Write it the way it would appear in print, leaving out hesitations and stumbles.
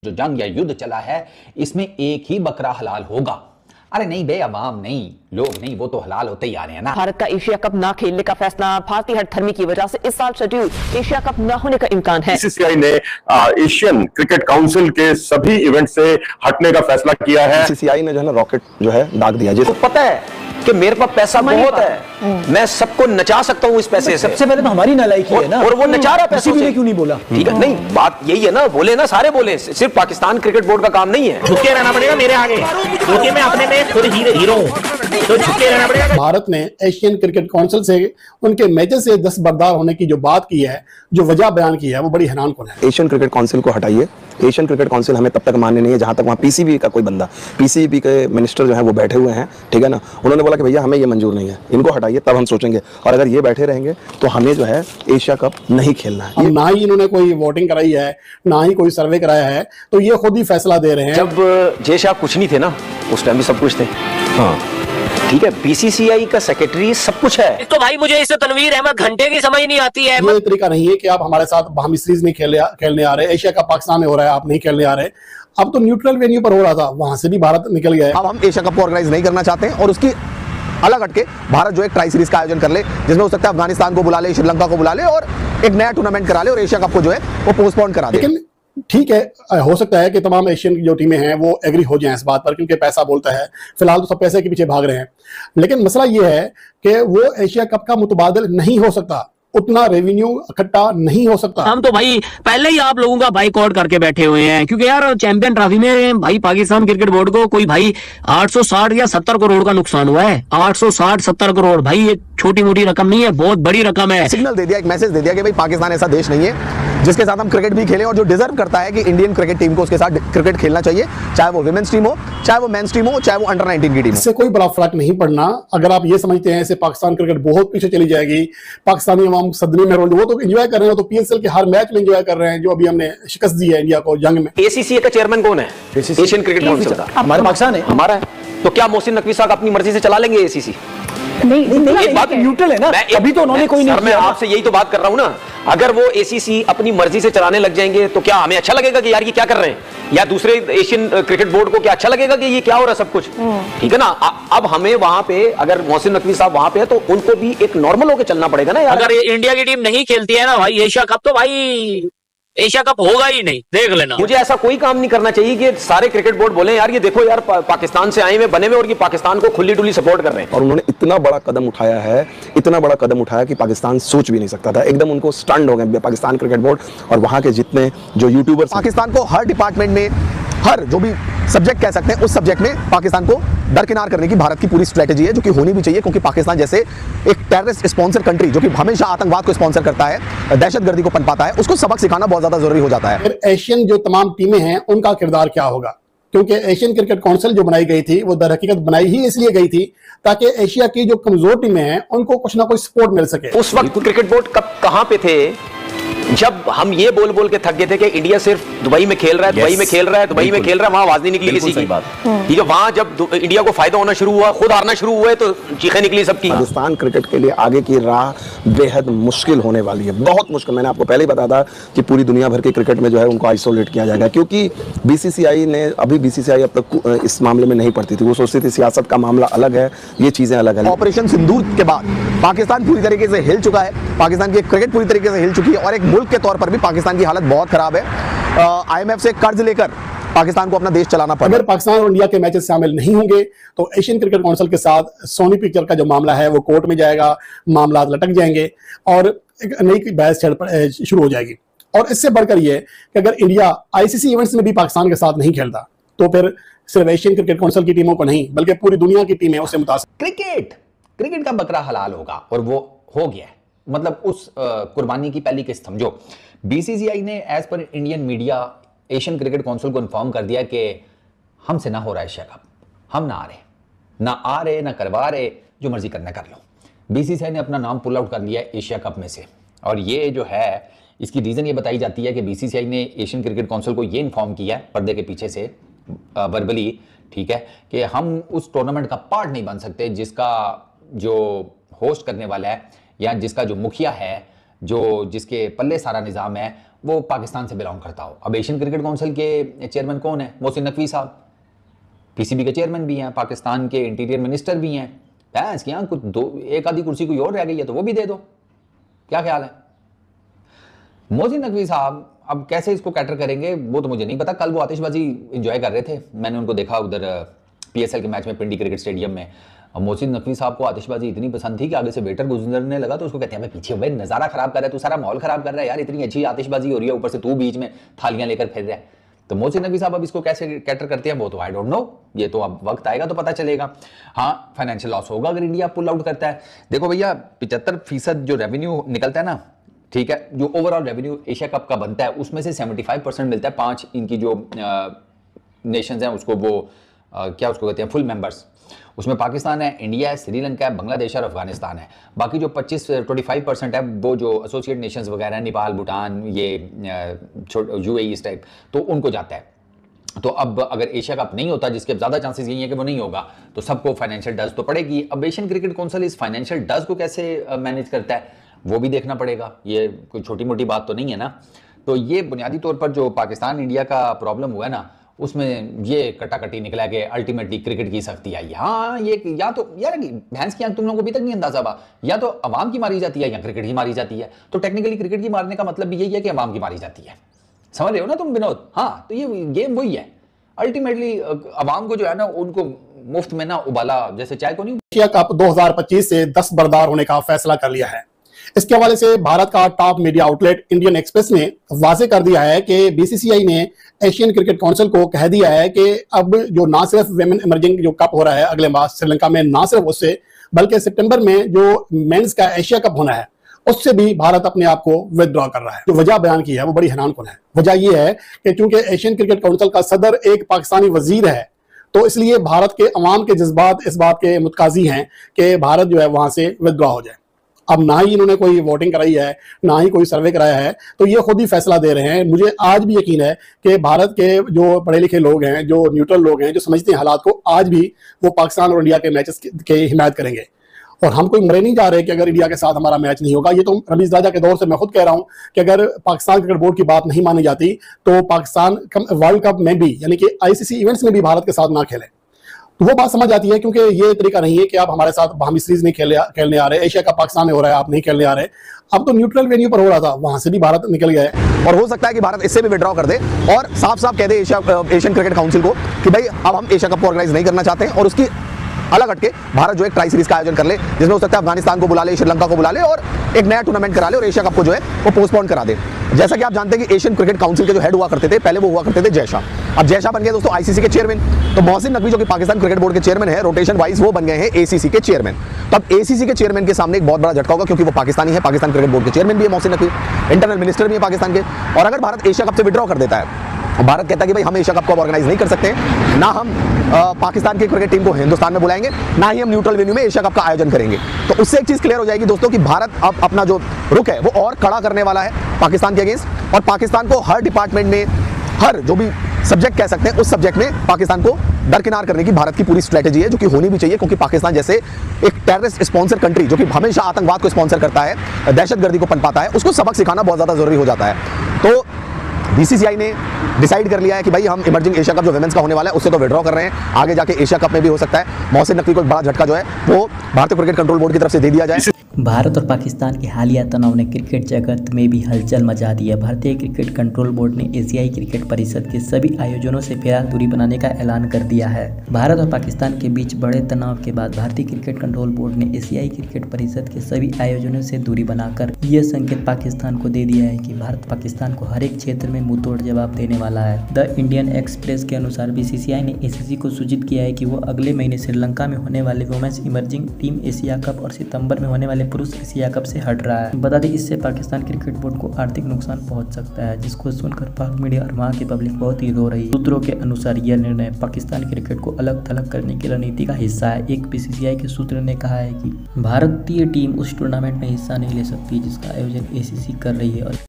जो जंग या युद्ध चला है इसमें एक ही बकरा हलाल होगा। अरे नहीं बे, अवाम नहीं, लोग नहीं, वो तो हलाल होते ही आ रहे हैं ना। भारत का एशिया कप ना खेलने का फैसला भारतीय हठधर्मी की वजह से इस साल शेड्यूल एशिया कप ना होने का इम्कान है। बीसीसीआई ने एशियन क्रिकेट काउंसिल के सभी इवेंट से हटने का फैसला किया है। बीसीसीआई ने जो है ना रॉकेट जो है दाग दिया, जिसको पता है कि मेरे पास पैसा बहुत है, मैं सबको नचा सकता हूँ इस पैसे से। सबसे पहले तो हमारी नालायकी है ना, और वो नचा रहा पैसे से क्यों नहीं बोला? ठीक है, नहीं बात यही है ना, बोले ना, सारे बोले, सिर्फ पाकिस्तान क्रिकेट बोर्ड का काम नहीं है। झुके रहना पड़ेगा मेरे आगे, क्योंकि मैं अपने में खुद हीरो हूँ, तो झुके रहना पड़ेगा। भारत ने एशियन क्रिकेट काउंसिल से उनके मैचेस से दस्तबरदार होने की जो बात की है, जो वजह बयान की है, वो बड़ी हैरानकुन है। एशियन क्रिकेट काउंसिल को हटाइए। एशियन क्रिकेट काउंसिल हमें तब तक मान्य नहीं है जहां तक वहां पीसीबी का कोई बंदा, पीसीबी के मिनिस्टर जो है वो बैठे हुए हैं, ठीक है ना, उन्होंने बोला कि भैया हमें ये मंजूर नहीं है, इनको हटाइए, तब हम सोचेंगे। और अगर ये बैठे रहेंगे तो हमें जो है एशिया कप नहीं खेलना है। ना ही इन्होंने कोई वोटिंग कराई है, ना ही कोई सर्वे कराया है, तो ये खुद ही फैसला दे रहे हैं। जब जय शाह कुछ नहीं थे ना, उस टाइम भी सब कुछ थे। हाँ ठीक है, बीसीसीआई का सेक्रेटरी सब कुछ है। तो भाई मुझे इस तनवीर अहमद घंटे की समझ नहीं आती है। ये तरीका नहीं है कि आप हमारे साथ हम सीरीज नहीं खेलने आ रहे, एशिया कप पाकिस्तान में हो रहा है, आप नहीं खेलने आ रहे। अब तो न्यूट्रल वेन्यू पर हो रहा था, वहां से भी भारत निकल गया है। अब हम एशिया कप को ऑर्गेनाइज नहीं करना चाहते हैं और उसकी अलग हटके भारत जो एक ट्राई सीरीज का आयोजन कर ले, जिसमें हो सकता है अफगानिस्तान को बुला ले, श्रीलंका को बुला ले और एक नया टूर्नामेंट करा ले और एशिया कप को जो है वो पोस्टपोन करा दे। लेकिन ठीक है, हो सकता है कि तमाम एशियन की जो टीमें हैं वो एग्री हो जाएं इस बात पर, क्योंकि पैसा बोलता है। फिलहाल तो सब पैसे के पीछे भाग रहे हैं, लेकिन मसला ये है कि वो एशिया कप का मुतबादिल नहीं हो सकता, उतना रेवेन्यू इकट्ठा नहीं हो सकता। हम तो भाई पहले ही आप लोगों का बाइकआउट करके बैठे हुए हैं, क्योंकि यार चैंपियन ट्रॉफी में भाई पाकिस्तान क्रिकेट बोर्ड को कोई भाई 860 या 70 करोड़ का नुकसान हुआ है। 860-70 करोड़ भाई ये छोटी मोटी रकम नहीं है, बहुत बड़ी रकम है। सिग्नल दे दिया, एक मैसेज दे दिया कि भाई पाकिस्तान ऐसा देश नहीं है जिसके साथ हम क्रिकेट भी खेलें, और जो डिजर्व करता है कि इंडियन क्रिकेट टीम को उसके साथ क्रिकेट खेलना चाहिए, चाहे वो विमेंस टीम हो, चाहे वो मेंस टीम हो, चाहे वो अंडर 19 की टीम हो। इससे कोई बड़ा फर्क नहीं पड़ना। अगर आप ये समझते हैं इससे पाकिस्तान क्रिकेट बहुत पीछे चली जाएगी, पाकिस्तानी अवाम सदमे में रोल, वो तो एंजॉय कर रहे हैं, तो पीएसएल के हर मैच में एंजॉय कर रहे हैं, जो अभी हमने शिकस्त दी है इंडिया को जंग में। एसीसी का चेयरमैन कौन है? एशियन क्रिकेट काउंसिल का हमारे पाकिस्तान है, हमारा है। तो क्या मोहसिन नकवी साहब अपनी मर्जी से चला लेंगे एसीसी? नहीं, एक बात न्यूट्रल है ना, अभी तो उन्होंने कोई नहीं किया। मैं आपसे यही तो बात कर रहा हूं ना, अगर वो एसीसी अपनी मर्जी से चलाने लग जाएंगे तो क्या हमें अच्छा लगेगा कि यार ये क्या कर रहे हैं, या दूसरे एशियन क्रिकेट बोर्ड को क्या अच्छा लगेगा कि ये क्या हो रहा है सब कुछ? ठीक है ना। अब हमें वहां पे अगर मोहसिन नकवी साहब वहां पे है तो उनको भी एक नॉर्मल होकर चलना पड़ेगा ना यार। अगर इंडिया की टीम नहीं खेलती है ना भाई एशिया कप, तो भाई एशिया कप होगा ही नहीं, देख लेना। मुझे ऐसा कोई काम नहीं करना चाहिए कि सारे क्रिकेट बोर्ड बोले यार ये देखो यार पाकिस्तान से आए हुए बने हुए और ये पाकिस्तान को खुली डुली सपोर्ट कर रहे हैं। और उन्होंने इतना बड़ा कदम उठाया है, इतना बड़ा कदम उठाया कि पाकिस्तान सोच भी नहीं सकता था। एकदम उनको स्टंड हो गए पाकिस्तान क्रिकेट बोर्ड और वहां के जितने जो यूट्यूबर्स। पाकिस्तान को हर डिपार्टमेंट में, हर जो भी सब्जेक्ट कह सकते हैं उस सब्जेक्ट में पाकिस्तान को दरकिनार करने की भारत की पूरी स्ट्रेटेजी है, जो कि होनी भी चाहिए, क्योंकि पाकिस्तान जैसे एक टेररिस्ट स्पॉन्सर कंट्री जो कि हमेशा आतंकवाद को स्पॉन्सर करता है, दहशतगर्दी को पनपाता है, उसको सबक सिखाना बहुत ज्यादा जरूरी हो जाता है। फिर एशियन जो तमाम टीमें हैं उनका किरदार क्या होगा, क्योंकि एशियन क्रिकेट काउंसिल जो बनाई गई थी वो दर हकीकत बनाई ही इसलिए गई थी ताकि एशिया की जो कमजोर टीमें हैं उनको कुछ ना कुछ सपोर्ट मिल सके। उस वक्त क्रिकेट बोर्ड कहां पे थे जब हम ये बोल बोल के थक गए थे कि इंडिया सिर्फ दुबई में खेल रहा है, दुबई में खेल रहा है, दुबई में खेल रहा है, वहां आवाज नहीं निकली किसी की। ठीक है, वहां जब इंडिया को फायदा होना शुरू हुआ, खुद हारना शुरू हुआ तो चीखें निकली सबकी। पाकिस्तान क्रिकेट के लिए आगे की राह बेहद मुश्किल होने वाली है, बहुत मुश्किल। मैंने आपको पहले ही बताया था कि पूरी दुनिया भर के क्रिकेट में जो है उनको आइसोलेट किया जाएगा, क्योंकि बीसीसीआई ने अब तक इस मामले में नहीं पड़ती थी। वो सोचती थी सियासत का मामला अलग है, ये चीजें अलग है। ऑपरेशन सिंदूर के बाद पाकिस्तान पूरी तरीके से हिल चुका है, पाकिस्तान की क्रिकेट पूरी तरीके से हिल चुकी है, और एक मुल्क के तौर पर भी पाकिस्तान की हालत बहुत खराब है। आईएमएफ से कर्ज लेकर पाकिस्तान को अपना देश चलाना पड़ा। अगर पाकिस्तान और इंडिया के मैचेस शामिल नहीं होंगे तो एशियन क्रिकेट काउंसिल के साथ सोनी पिक्चर का जो मामला है वो कोर्ट में जाएगा, मामला लटक जाएंगे और एक नई बहस शुरू हो जाएगी। और इससे बढ़कर यह कि अगर इंडिया आईसीसी इवेंट्स में भी पाकिस्तान के साथ नहीं खेलता तो फिर सिर्फ एशियन क्रिकेट काउंसिल की टीमों को नहीं बल्कि पूरी दुनिया की टीमें उससे मुतासिर। क्रिकेट का बकरा हलाल होगा और वो हो गया है, मतलब उस कुर्बानी की पहली किस्त समझो। बीसीसीआई ने as per Indian media Asian cricket council को इन्फॉर्म कर दिया कि हमसे ना हो रहा है एशिया कप, हम ना आ रहे ना करवा रहे, जो मर्जी करना कर लो। बीसीसीआई ने अपना नाम पुल आउट कर लिया एशिया कप में से, और ये जो है इसकी रीजन ये बताई जाती है कि बीसीसीआई ने एशियन क्रिकेट काउंसिल को ये इन्फॉर्म किया है पर्दे के पीछे से वर्बली, ठीक है, कि हम उस टूर्नामेंट का पार्ट नहीं बन सकते जिसका जो होस्ट करने वाला है या जिसका जो मुखिया है, जो जिसके पल्ले सारा निज़ाम है, वो पाकिस्तान से बिलोंग करता हो। अब एशियन क्रिकेट काउंसिल के चेयरमैन कौन है? मोहसिन नकवी साहब, पीसीबी के चेयरमैन भी हैं, पाकिस्तान के इंटीरियर मिनिस्टर भी हैं। इसके यहाँ कुछ एक आधी कुर्सी कोई और रह गई है तो वो भी दे दो, क्या ख्याल है? मोहसिन नकवी साहब अब कैसे इसको कैटर करेंगे वो तो मुझे नहीं पता। कल वो आतिशबाजी एंजॉय कर रहे थे, मैंने उनको देखा उधर पीएसएल के मैच में पिंडी क्रिकेट स्टेडियम में। मोहसिन नकवी साहब को आतिशबाजी इतनी पसंद थी कि आगे से वेटर गुजरने लगा तो उसको कहते हैं मैं पीछे हुए नज़ारा खराब कर रहा है, तू सारा माहौल खराब कर रहा है यार, इतनी अच्छी आतिशबाजी हो रही है, ऊपर से तू बीच में थालियां लेकर फिर रहा है। तो मोहसिन नकवी साहब अब इसको कैसे कैटर करते हैं वो तो आई डोंट नो, ये तो अब वक्त आएगा तो पता चलेगा। हाँ, फाइनेंशियल लॉस होगा अगर इंडिया पुल आउट करता है। देखो भैया 75% जो रेवेन्यू निकलता है ना, ठीक है, जो ओवरऑल रेवेन्यू एशिया कप का बनता है उसमें से 75% मिलता है 5 इनकी जो नेशंस हैं उसको, वो क्या उसको कहते हैं, फुल मेंबर्स। उसमें पाकिस्तान है, इंडिया है, श्रीलंका है, बांग्लादेश और अफगानिस्तान है। बाकी जो 25% है वो जो एसोसिएट नेशंस वगैरह, नेपाल, भूटान, ये यूएई इस टाइप, तो उनको जाता है। तो अब अगर एशिया कप नहीं होता, जिसके ज़्यादा चांसेस यही है कि वो नहीं होगा, तो सबको फाइनेंशियल डज तो पड़ेगी। अब एशियन क्रिकेट काउंसिल इस फाइनेंशियल डज को कैसे मैनेज करता है वो भी देखना पड़ेगा, ये कोई छोटी मोटी बात तो नहीं है ना। तो ये बुनियादी तौर पर जो पाकिस्तान इंडिया का प्रॉब्लम हुआ है ना, उसमें ये कटाकटी निकला कि अल्टीमेटली क्रिकेट की सख्ती आई। हाँ, ये या तो यार भैंस की आंख तुम लोगों को अभी तक नहीं अंदाजा हुआ, या तो अवाम की मारी जाती है या क्रिकेट की मारी जाती है। तो टेक्निकली क्रिकेट की मारने का मतलब भी यही है कि अवाम की मारी जाती है, समझ रहे हो ना तुम विनोद? हाँ, तो ये गेम वही है, अल्टीमेटली अवाम को जो है ना उनको मुफ्त में ना उबाला जैसे चाय को नहीं। एशिया कप 2025 से दस्तबरदार होने का फैसला कर लिया है। इसके हवाले से भारत का top media outlet Indian express ने वाजे कर दिया है कि बीसीसीआई ने एशियन क्रिकेट काउंसिल को कह दिया है कि अब जो ना सिर्फ विमेन इमर्जिंग जो कप हो रहा है अगले माह श्रीलंका में, ना सिर्फ उससे बल्कि सितंबर में जो मेंस का एशिया कप होना है उससे भी भारत अपने आप को विदड्रॉ कर रहा है। जो वजह बयान की है वो बड़ी हैरानकुन है। वजह यह है कि चूंकि एशियन क्रिकेट काउंसिल का सदर एक पाकिस्तानी वजीर है, तो इसलिए भारत के अवाम के जज्बात इस बात के मुतकाजी हैं कि भारत जो है वहां से विदड्रॉ हो जाए। अब ना ही इन्होंने कोई वोटिंग कराई है, ना ही कोई सर्वे कराया है, तो ये खुद ही फैसला दे रहे हैं। मुझे आज भी यकीन है कि भारत के जो पढ़े लिखे लोग हैं, जो न्यूट्रल लोग हैं, जो समझते हैं हालात को, आज भी वो पाकिस्तान और इंडिया के मैचेस की हिमायत करेंगे। और हम कोई मरे नहीं जा रहे कि अगर इंडिया के साथ हमारा मैच नहीं होगा। ये तो रमीज राजा के दौर से मैं खुद कह रहा हूं कि अगर पाकिस्तान क्रिकेट बोर्ड की बात नहीं मानी जाती तो पाकिस्तान वर्ल्ड कप में भी, यानी कि आईसीसी इवेंट्स में भी भारत के साथ ना खेले। तो वो बात समझ आती है, क्योंकि ये तरीका नहीं है कि आप हमारे साथ हम सीरीज नहीं खेलने आ रहे, एशिया का पाकिस्तान में हो रहा है, आप नहीं खेलने आ रहे। अब तो न्यूट्रल वेन्यू पर हो रहा था, वहां से भी भारत निकल गया है। और हो सकता है कि भारत इससे भी विड्रॉ कर दे और साफ साफ कह दे एशियन क्रिकेट काउंसिल को कि भाई अब हम एशिया कप को ऑर्गेनाइज नहीं करना चाहते हैं, और उसकी अलग हटके भारत जो एक ट्राई सीरीज का आयोजन कर ले, जिसमें हो सकता है अफगानिस्तान को बुला ले, श्रीलंका को बुला ले और एक नया टूर्नामेंट करा ले और एशिया कप को जो है वो पोस्टपोन करा दे। जैसा कि आप जानते हैं कि एशियन क्रिकेट काउंसिल के जो हेड हुआ करते थे पहले, वो हुआ करते थे जय शाह। अब जय शाह बन गए दोस्तों आईसीसी के चेयरमैन। तो मोहसिन नकवी जो कि पाकिस्तान क्रिकेट बोर्ड के चेयरमैन है, रोटेशन वाइज वो बन गए हैं एसीसी के चेयरमैन। तो अब एसीसी के चेयरमैन के सामने एक बहुत बड़ा झटका होगा, क्योंकि वो पाकिस्तानी है, पाकिस्तान क्रिकेट बोर्ड के चेयरमैन भी है मोहसिन नकवी, इंटरनल मिनिस्टर भी है पाकिस्तान के। और अगर भारत एशिया कप से विड्रॉ कर देता है, भारत कहता है कि भाई हम एशिया कप को ऑर्गेनाइज नहीं कर सकते, ना हम पाकिस्तान की क्रिकेट टीम को हिंदुस्तान में बुलाएंगे, ना ही हम न्यूट्रल वेन्यू में एशिया कप का आयोजन करेंगे। तो उससे एक चीज क्लियर हो जाएगी दोस्तों कि भारत अब अपना जो रुख है वो और कड़ा करने वाला है पाकिस्तान के अगेंस्ट, और पाकिस्तान को हर डिपार्टमेंट में, हर जो भी सब्जेक्ट कह सकते हैं उस सब्जेक्ट में पाकिस्तान को दरकिनार करने की भारत की पूरी स्ट्रेटेजी है, जो कि होनी भी चाहिए, क्योंकि पाकिस्तान जैसे एक टेररिस्ट स्पॉन्सर कंट्री जो कि हमेशा आतंकवाद को स्पॉन्सर करता है, दहशतगर्दी को पनपाता है, उसको सबक सिखाना बहुत ज्यादा जरूरी हो जाता है। तो बीसीसीआई ने डिसाइड कर लिया है कि भाई हम इमर्जिंग एशिया कप जो वुमेन्स का होने वाला है उससे तो विड्रॉ कर रहे हैं, आगे जाके एशिया कप में भी हो सकता है मोहसिन नकवी को एक बड़ा झटका जो है वो भारतीय क्रिकेट कंट्रोल बोर्ड की तरफ से दे दिया जाए। भारत और पाकिस्तान के हालिया तनाव ने क्रिकेट जगत में भी हलचल मचा दी है। भारतीय क्रिकेट कंट्रोल बोर्ड ने एशियाई क्रिकेट परिषद के सभी आयोजनों से फिलहाल दूरी बनाने का ऐलान कर दिया है। भारत और पाकिस्तान के बीच बड़े तनाव के बाद भारतीय क्रिकेट कंट्रोल बोर्ड ने एशियाई क्रिकेट परिषद के सभी आयोजनों से दूरी बनाकर यह संकेत पाकिस्तान को दे दिया है कि भारत पाकिस्तान को हर एक क्षेत्र में मुंहतोड़ जवाब देने वाला है। द इंडियन एक्सप्रेस के अनुसार बीसीसीआई ने एसीसी को सूचित किया है कि वो अगले महीने श्रीलंका में होने वाले women's emerging team Asia cup और सितंबर में होने वाले पुरुष एशिया कप से हट रहा है। बता दें इससे पाकिस्तान क्रिकेट बोर्ड को आर्थिक नुकसान पहुंच सकता है, जिसको सुनकर पाक मीडिया और वहां की पब्लिक बहुत ही रो रही है। सूत्रों के अनुसार यह निर्णय पाकिस्तान क्रिकेट को अलग थलग करने की रणनीति का हिस्सा है। एक बीसीसीआई के सूत्र ने कहा है कि भारतीय टीम उस टूर्नामेंट में हिस्सा नहीं ले सकती जिसका आयोजन एसीसी कर रही है। और